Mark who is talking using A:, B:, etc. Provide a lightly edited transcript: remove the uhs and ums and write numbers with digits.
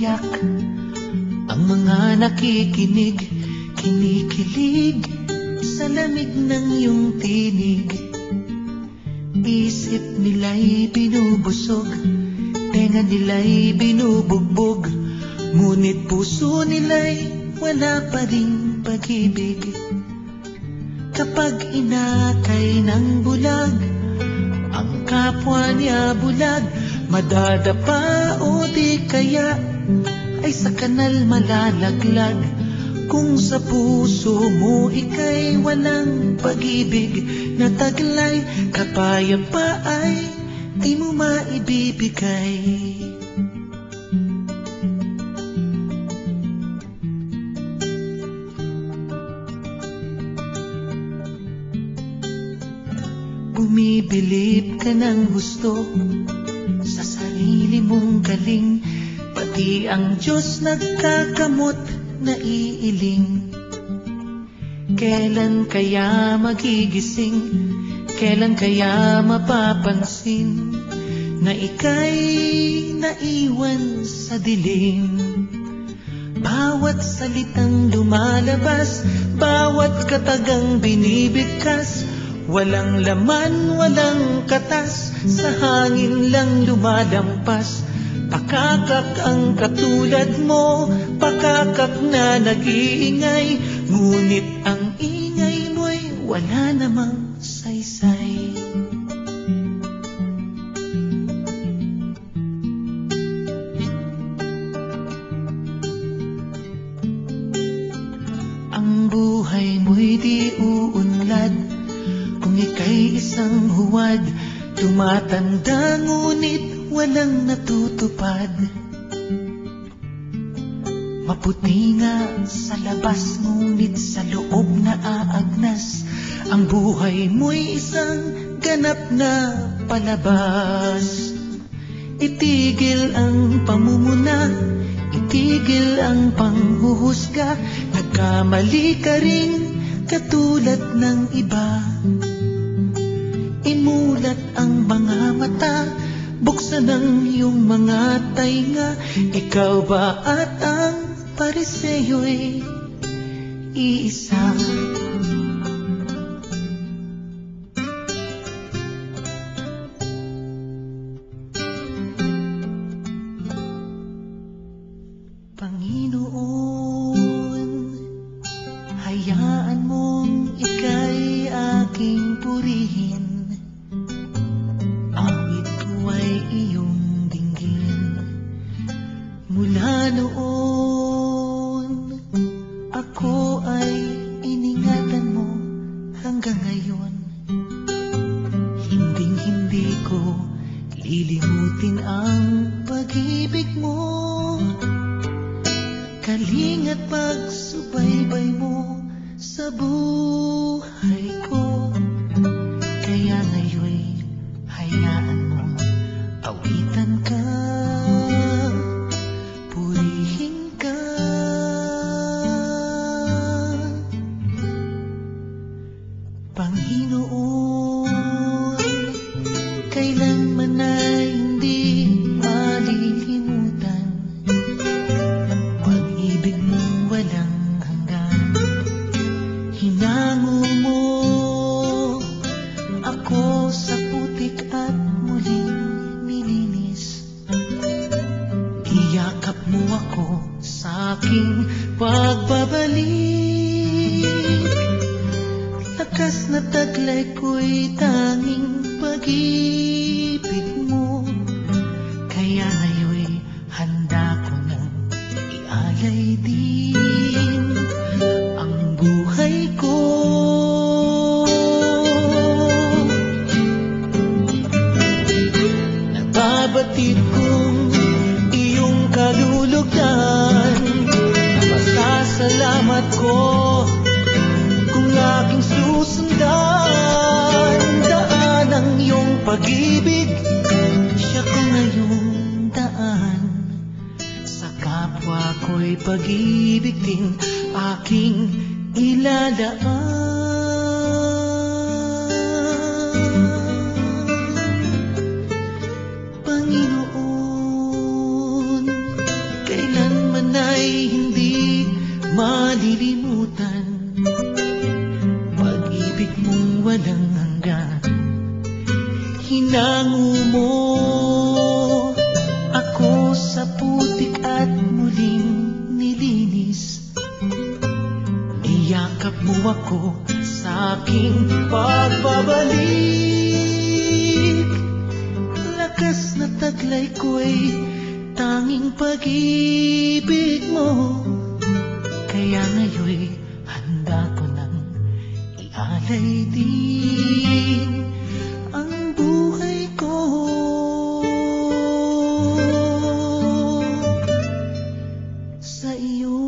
A: iyak. Ang mga nakikinig, kinikilig sa lamig ng iyong tinig. Isip nila'y binubusog, tenga nila'y binubugbog, ngunit puso nila'y wala pa ring pag-ibig. Kapag inakay ng bulag ang kapwa niya bulag, madadapa o di kaya ay sa kanal malalaglag. Kung sa puso mo ika'y walang pag-ibig na taglay, kapayapa ay di mo maibibigay. Bumibilib ka ng gusto sa sarili mong galing, pati ang Diyos nagkakamot na iiling. Kailan kaya magigising? Kailan kaya mapapansin na ika'y naiwan sa dilim? Bawat salitang lumalabas, bawat katagang binibigkas, walang laman, walang katas, sa hangin lang lumalampas. Pakakak ang katulad mo, pakakak na nag-iingay, ngunit ang ingay mo'y wala namang saysay. Ang buhay mo'y di uunlad kung ika'y isang huwad, tumatanda ngunit walang natutupad. Maputi nga sa labas, ngunit sa loob na aagnas. Ang buhay mo'y isang ganap na palabas. Itigil ang pamumuna, itigil ang panghuhusga. Nagkamali ka rin katulad ng iba. Imulat ang mga mata, buksan ang iyong mga tainga. Ikaw ba at ang pariseyo'y iisa? Panginoon, hayaan mong ika'y aking purihin. Mula noon, ako ay iningatan mo hanggang ngayon. Hinding-hindi ko lilimutin ang pag-ibig mo. Kalinga't pagsubaybay mo sa buhay ko. Kaya ngayon'y hayaan mo awitan ka, purihin ka. Panginoon, kailanman ay hindi malilimutan pag-ibig mong walang hanggan. Hinango mo ako sa putik at muling nilinis. Iyakap mo ako sa aking pagbabalik. Lakas na taglay ko'y tanging pag-ibig mo. Kaya ngayon'y handa ko nang ialay din ang buhay ko. Nababatid kong iyong kalulugan, masasalamat ko kung aking susundan. Daan ang iyong pag-ibig, siya ko ngayong daan. Sa kapwa ko'y pag-ibig din aking ilalaan. Panginoon, kailan malilimutan. Pag-ibig mong walang hanggan, hinango mo ako sa putik at muling nilinis. Niyakap mo ako sa aking pagbabalik. Lakas na taglay ko'y tanging pag-ibig mo. Kaya ngayon'y handa ko nang ialay din ang buhay ko sa iyo.